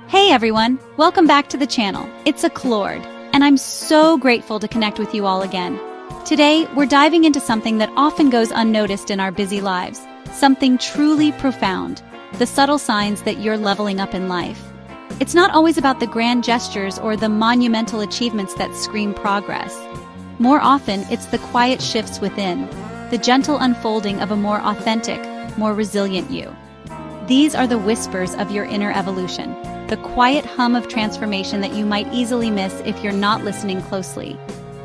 Hey everyone, welcome back to the channel. It's Eclord, and I'm so grateful to connect with you all again. Today, we're diving into something that often goes unnoticed in our busy lives, something truly profound, the subtle signs that you're leveling up in life. It's not always about the grand gestures or the monumental achievements that scream progress. More often, it's the quiet shifts within, the gentle unfolding of a more authentic, more resilient you. These are the whispers of your inner evolution, the quiet hum of transformation that you might easily miss if you're not listening closely.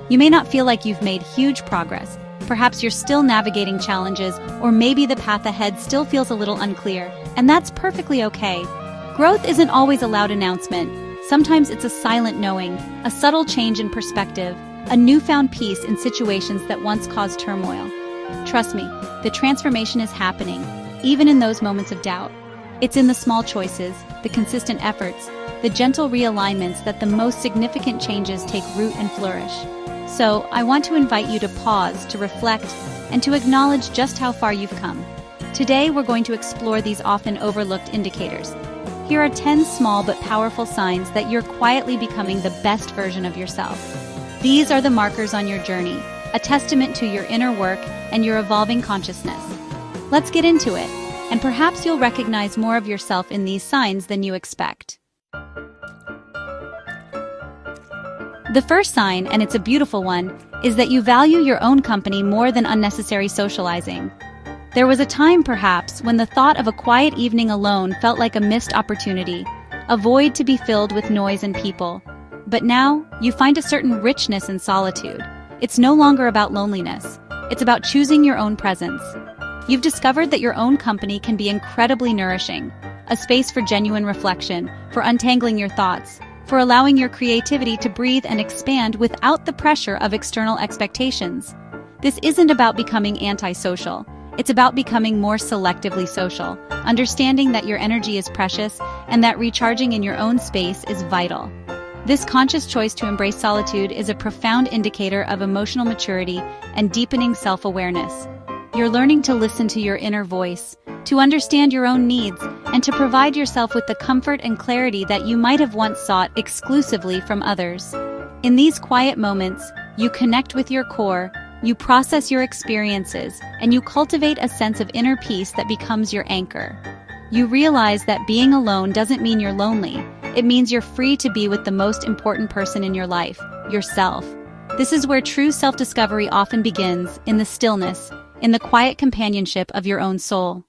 You may not feel like you've made huge progress. Perhaps you're still navigating challenges, or maybe the path ahead still feels a little unclear, and that's perfectly okay. Growth isn't always a loud announcement. Sometimes it's a silent knowing, a subtle change in perspective, a newfound peace in situations that once caused turmoil. Trust me, the transformation is happening, even in those moments of doubt. It's in the small choices, the consistent efforts, the gentle realignments that the most significant changes take root and flourish. So, I want to invite you to pause, to reflect, and to acknowledge just how far you've come. Today, we're going to explore these often overlooked indicators. Here are 10 small but powerful signs that you're quietly becoming the best version of yourself. These are the markers on your journey, a testament to your inner work and your evolving consciousness. Let's get into it, and perhaps you'll recognize more of yourself in these signs than you expect. The first sign, and it's a beautiful one, is that you value your own company more than unnecessary socializing. There was a time, perhaps, when the thought of a quiet evening alone felt like a missed opportunity, a void to be filled with noise and people. But now, you find a certain richness in solitude. It's no longer about loneliness. It's about choosing your own presence. You've discovered that your own company can be incredibly nourishing, a space for genuine reflection, for untangling your thoughts, for allowing your creativity to breathe and expand without the pressure of external expectations. This isn't about becoming antisocial. It's about becoming more selectively social, understanding that your energy is precious and that recharging in your own space is vital. This conscious choice to embrace solitude is a profound indicator of emotional maturity and deepening self-awareness. You're learning to listen to your inner voice, to understand your own needs, and to provide yourself with the comfort and clarity that you might have once sought exclusively from others. In these quiet moments, you connect with your core, you process your experiences, and you cultivate a sense of inner peace that becomes your anchor. You realize that being alone doesn't mean you're lonely. It means you're free to be with the most important person in your life, yourself. This is where true self-discovery often begins, in the stillness, in the quiet companionship of your own soul.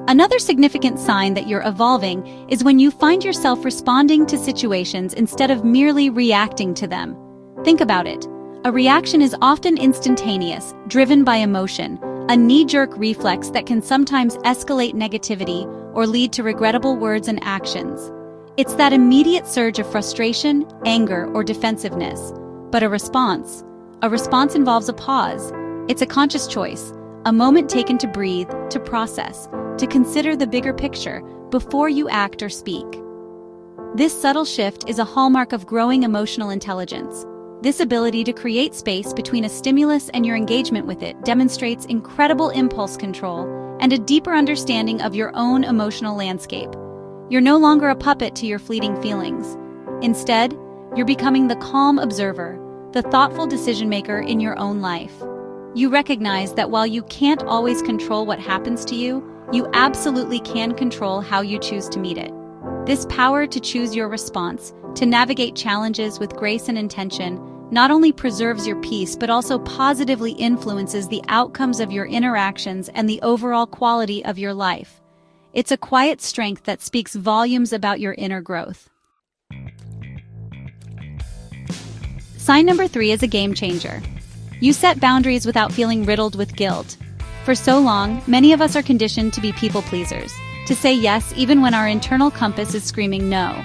Another significant sign that you're evolving is when you find yourself responding to situations instead of merely reacting to them. Think about it. A reaction is often instantaneous, driven by emotion, a knee-jerk reflex that can sometimes escalate negativity or lead to regrettable words and actions. It's that immediate surge of frustration, anger, or defensiveness. But a response involves a pause. It's a conscious choice, a moment taken to breathe, to process, to consider the bigger picture before you act or speak. This subtle shift is a hallmark of growing emotional intelligence. This ability to create space between a stimulus and your engagement with it demonstrates incredible impulse control and a deeper understanding of your own emotional landscape. You're no longer a puppet to your fleeting feelings. Instead, you're becoming the calm observer, the thoughtful decision-maker in your own life. You recognize that while you can't always control what happens to you, you absolutely can control how you choose to meet it. This power to choose your response, to navigate challenges with grace and intention, not only preserves your peace but also positively influences the outcomes of your interactions and the overall quality of your life. It's a quiet strength that speaks volumes about your inner growth. Sign number 3 is a game changer. You set boundaries without feeling riddled with guilt. For so long, many of us are conditioned to be people pleasers, to say yes even when our internal compass is screaming no.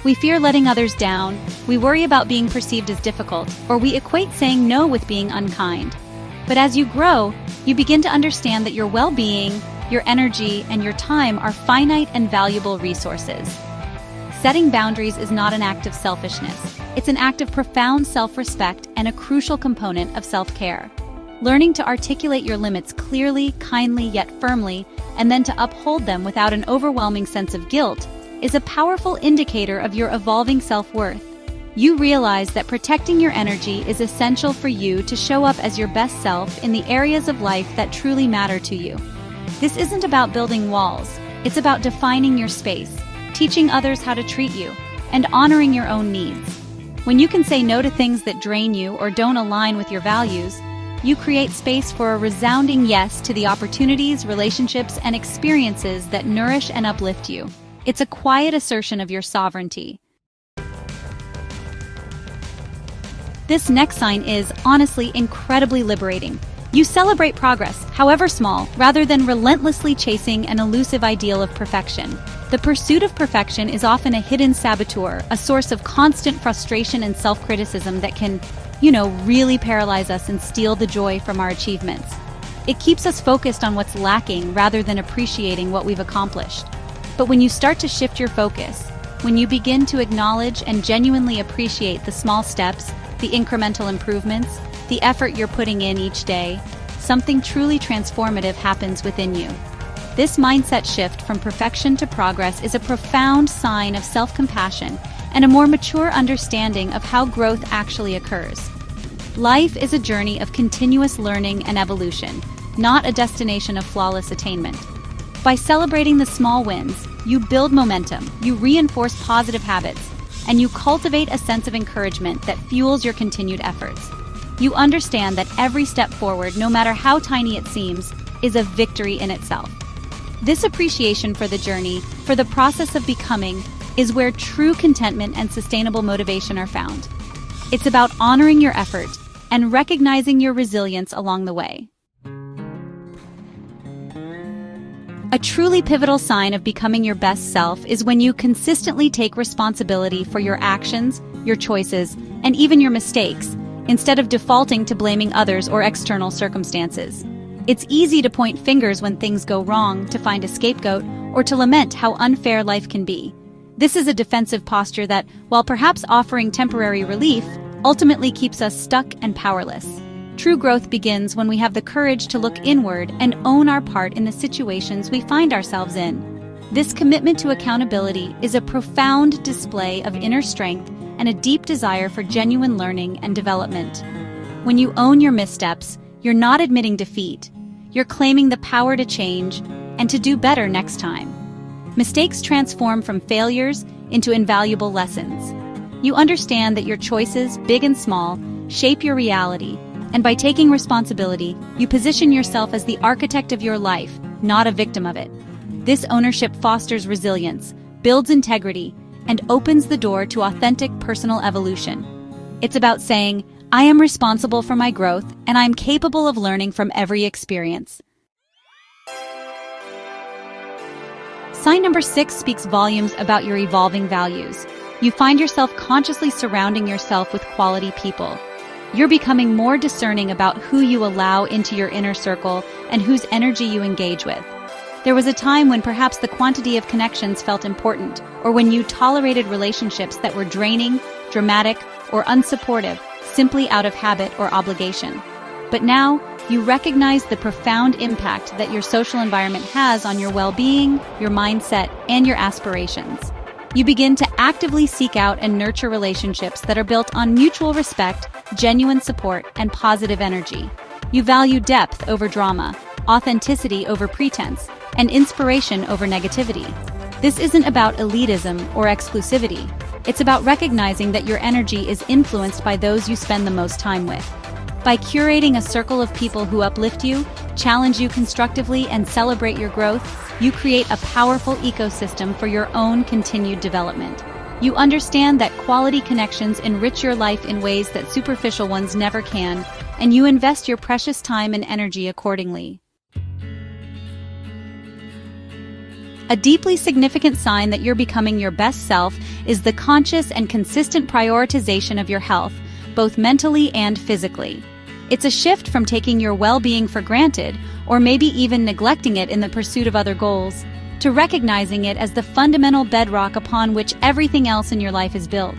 We fear letting others down, we worry about being perceived as difficult, or we equate saying no with being unkind. But as you grow, you begin to understand that your well-being, your energy, and your time are finite and valuable resources. Setting boundaries is not an act of selfishness. It's an act of profound self-respect and a crucial component of self-care. Learning to articulate your limits clearly, kindly, yet firmly, and then to uphold them without an overwhelming sense of guilt, is a powerful indicator of your evolving self-worth. You realize that protecting your energy is essential for you to show up as your best self in the areas of life that truly matter to you. This isn't about building walls, it's about defining your space, teaching others how to treat you, and honoring your own needs. When you can say no to things that drain you or don't align with your values, you create space for a resounding yes to the opportunities, relationships, and experiences that nourish and uplift you. It's a quiet assertion of your sovereignty. This next sign is, honestly, incredibly liberating. You celebrate progress, however small, rather than relentlessly chasing an elusive ideal of perfection. The pursuit of perfection is often a hidden saboteur, a source of constant frustration and self-criticism that can, really paralyze us and steal the joy from our achievements. It keeps us focused on what's lacking rather than appreciating what we've accomplished. But when you start to shift your focus, when you begin to acknowledge and genuinely appreciate the small steps, the incremental improvements, the effort you're putting in each day, something truly transformative happens within you. This mindset shift from perfection to progress is a profound sign of self-compassion and a more mature understanding of how growth actually occurs. Life is a journey of continuous learning and evolution, not a destination of flawless attainment. By celebrating the small wins, you build momentum, you reinforce positive habits, and you cultivate a sense of encouragement that fuels your continued efforts. You understand that every step forward, no matter how tiny it seems, is a victory in itself. This appreciation for the journey, for the process of becoming, is where true contentment and sustainable motivation are found. It's about honoring your effort and recognizing your resilience along the way. A truly pivotal sign of becoming your best self is when you consistently take responsibility for your actions, your choices, and even your mistakes, instead of defaulting to blaming others or external circumstances. It's easy to point fingers when things go wrong, to find a scapegoat, or to lament how unfair life can be. This is a defensive posture that, while perhaps offering temporary relief, ultimately keeps us stuck and powerless. True growth begins when we have the courage to look inward and own our part in the situations we find ourselves in. This commitment to accountability is a profound display of inner strength and a deep desire for genuine learning and development. When you own your missteps, you're not admitting defeat. You're claiming the power to change and to do better next time. Mistakes transform from failures into invaluable lessons. You understand that your choices, big and small, shape your reality, and by taking responsibility, you position yourself as the architect of your life, not a victim of it. This ownership fosters resilience, builds integrity, and opens the door to authentic personal evolution. It's about saying, I am responsible for my growth, and I am capable of learning from every experience. Sign number 6 speaks volumes about your evolving values. You find yourself consciously surrounding yourself with quality people. You're becoming more discerning about who you allow into your inner circle and whose energy you engage with. There was a time when perhaps the quantity of connections felt important, or when you tolerated relationships that were draining, dramatic, or unsupportive, simply out of habit or obligation. But now, you recognize the profound impact that your social environment has on your well-being, your mindset, and your aspirations. You begin to actively seek out and nurture relationships that are built on mutual respect, genuine support, and positive energy. You value depth over drama, authenticity over pretense, and inspiration over negativity. This isn't about elitism or exclusivity. It's about recognizing that your energy is influenced by those you spend the most time with. By curating a circle of people who uplift you, challenge you constructively, and celebrate your growth, you create a powerful ecosystem for your own continued development. You understand that quality connections enrich your life in ways that superficial ones never can, and you invest your precious time and energy accordingly. A deeply significant sign that you're becoming your best self is the conscious and consistent prioritization of your health, both mentally and physically. It's a shift from taking your well-being for granted, or maybe even neglecting it in the pursuit of other goals, to recognizing it as the fundamental bedrock upon which everything else in your life is built.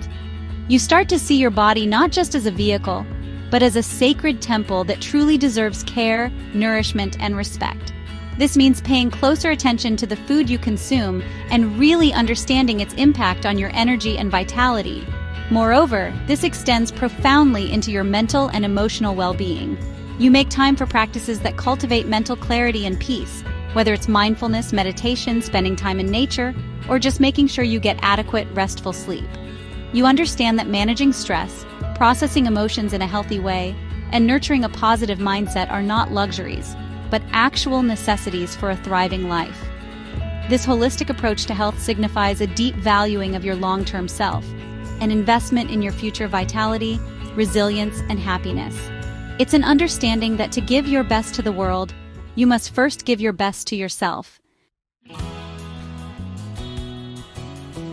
You start to see your body not just as a vehicle, but as a sacred temple that truly deserves care, nourishment, and respect. This means paying closer attention to the food you consume and really understanding its impact on your energy and vitality. Moreover, this extends profoundly into your mental and emotional well-being. You make time for practices that cultivate mental clarity and peace, whether it's mindfulness, meditation, spending time in nature, or just making sure you get adequate, restful sleep. You understand that managing stress, processing emotions in a healthy way, and nurturing a positive mindset are not luxuries, but actual necessities for a thriving life. This holistic approach to health signifies a deep valuing of your long-term self, an investment in your future vitality, resilience, and happiness. It's an understanding that to give your best to the world, you must first give your best to yourself.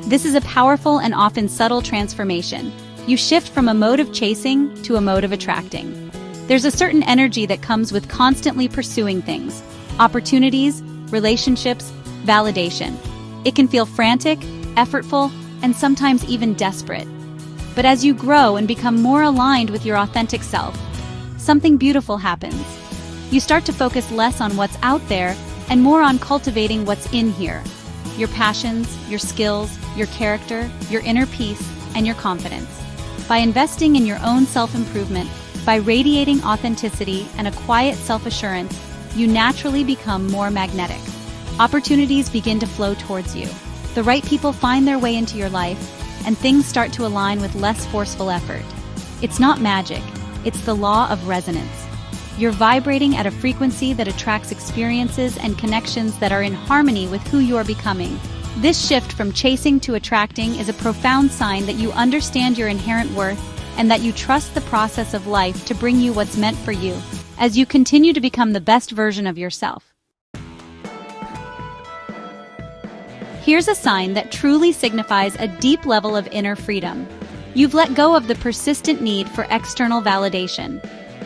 This is a powerful and often subtle transformation. You shift from a mode of chasing to a mode of attracting. There's a certain energy that comes with constantly pursuing things, opportunities, relationships, validation. It can feel frantic, effortful, and sometimes even desperate. But as you grow and become more aligned with your authentic self, something beautiful happens. You start to focus less on what's out there and more on cultivating what's in here. Your passions, your skills, your character, your inner peace, and your confidence. By investing in your own self-improvement, by radiating authenticity and a quiet self-assurance, you naturally become more magnetic. Opportunities begin to flow towards you. The right people find their way into your life, and things start to align with less forceful effort. It's not magic, it's the law of resonance. You're vibrating at a frequency that attracts experiences and connections that are in harmony with who you are becoming. This shift from chasing to attracting is a profound sign that you understand your inherent worth and that you trust the process of life to bring you what's meant for you, as you continue to become the best version of yourself. Here's a sign that truly signifies a deep level of inner freedom. You've let go of the persistent need for external validation.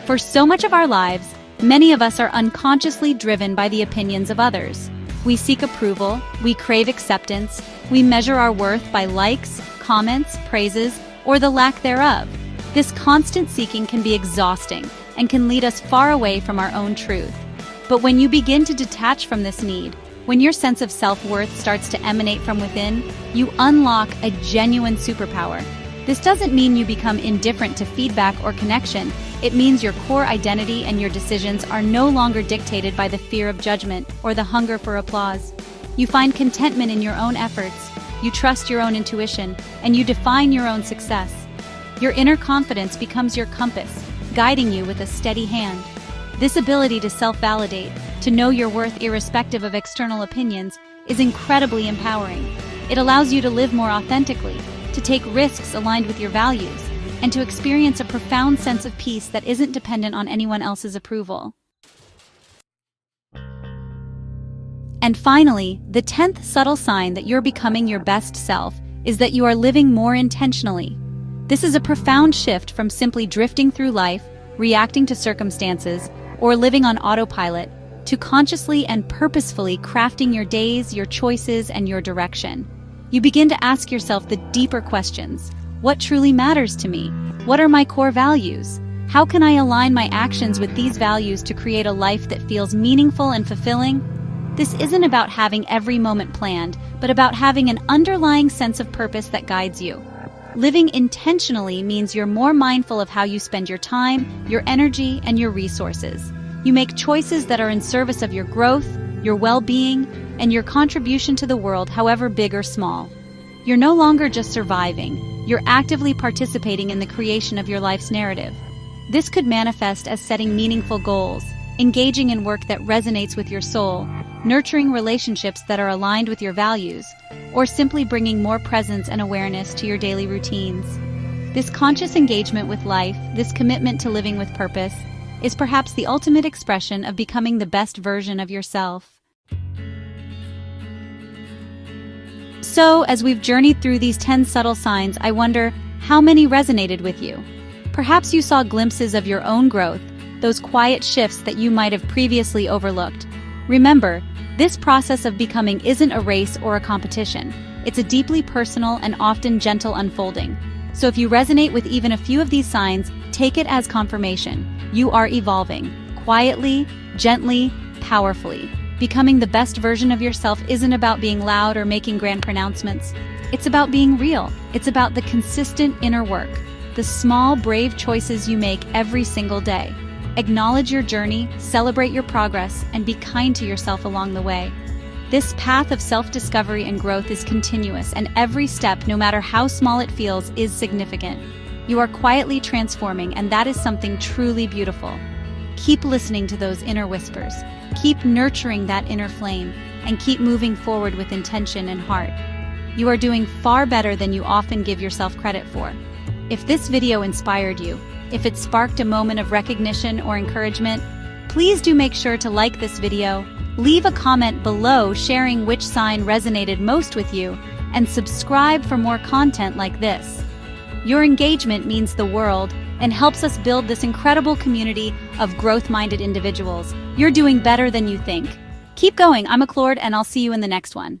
For so much of our lives, many of us are unconsciously driven by the opinions of others. We seek approval, we crave acceptance, we measure our worth by likes, comments, praises, or the lack thereof. This constant seeking can be exhausting and can lead us far away from our own truth. But when you begin to detach from this need, when your sense of self-worth starts to emanate from within, you unlock a genuine superpower. This doesn't mean you become indifferent to feedback or connection. It means your core identity and your decisions are no longer dictated by the fear of judgment or the hunger for applause. You find contentment in your own efforts, you trust your own intuition, and you define your own success. Your inner confidence becomes your compass, guiding you with a steady hand. This ability to self-validate, to know your worth irrespective of external opinions, is incredibly empowering. It allows you to live more authentically, to take risks aligned with your values, and to experience a profound sense of peace that isn't dependent on anyone else's approval. And finally, the 10th subtle sign that you're becoming your best self is that you are living more intentionally. This is a profound shift from simply drifting through life, reacting to circumstances, or living on autopilot, to consciously and purposefully crafting your days, your choices, and your direction. You begin to ask yourself the deeper questions. What truly matters to me? What are my core values? How can I align my actions with these values to create a life that feels meaningful and fulfilling? This isn't about having every moment planned, but about having an underlying sense of purpose that guides you. Living intentionally means you're more mindful of how you spend your time, your energy, and your resources. You make choices that are in service of your growth, your well-being, and your contribution to the world, however big or small. You're no longer just surviving, you're actively participating in the creation of your life's narrative. This could manifest as setting meaningful goals, engaging in work that resonates with your soul, nurturing relationships that are aligned with your values, or simply bringing more presence and awareness to your daily routines. This conscious engagement with life, this commitment to living with purpose, is perhaps the ultimate expression of becoming the best version of yourself. So, as we've journeyed through these 10 subtle signs, I wonder, how many resonated with you? Perhaps you saw glimpses of your own growth, those quiet shifts that you might have previously overlooked. Remember, this process of becoming isn't a race or a competition. It's a deeply personal and often gentle unfolding. So if you resonate with even a few of these signs, Take it as confirmation. You are evolving, quietly, gently, powerfully. Becoming the best version of yourself isn't about being loud or making grand pronouncements. It's about being real. It's about the consistent inner work, the small, brave choices you make every single day. Acknowledge your journey, celebrate your progress, and be kind to yourself along the way. This path of self-discovery and growth is continuous, and every step, no matter how small it feels, is significant. You are quietly transforming, and that is something truly beautiful. Keep listening to those inner whispers. Keep nurturing that inner flame, and keep moving forward with intention and heart. You are doing far better than you often give yourself credit for. If this video inspired you, if it sparked a moment of recognition or encouragement, please do make sure to like this video, leave a comment below sharing which sign resonated most with you, and subscribe for more content like this. Your engagement means the world and helps us build this incredible community of growth-minded individuals. You're doing better than you think. Keep going, I'm Eclord, and I'll see you in the next one.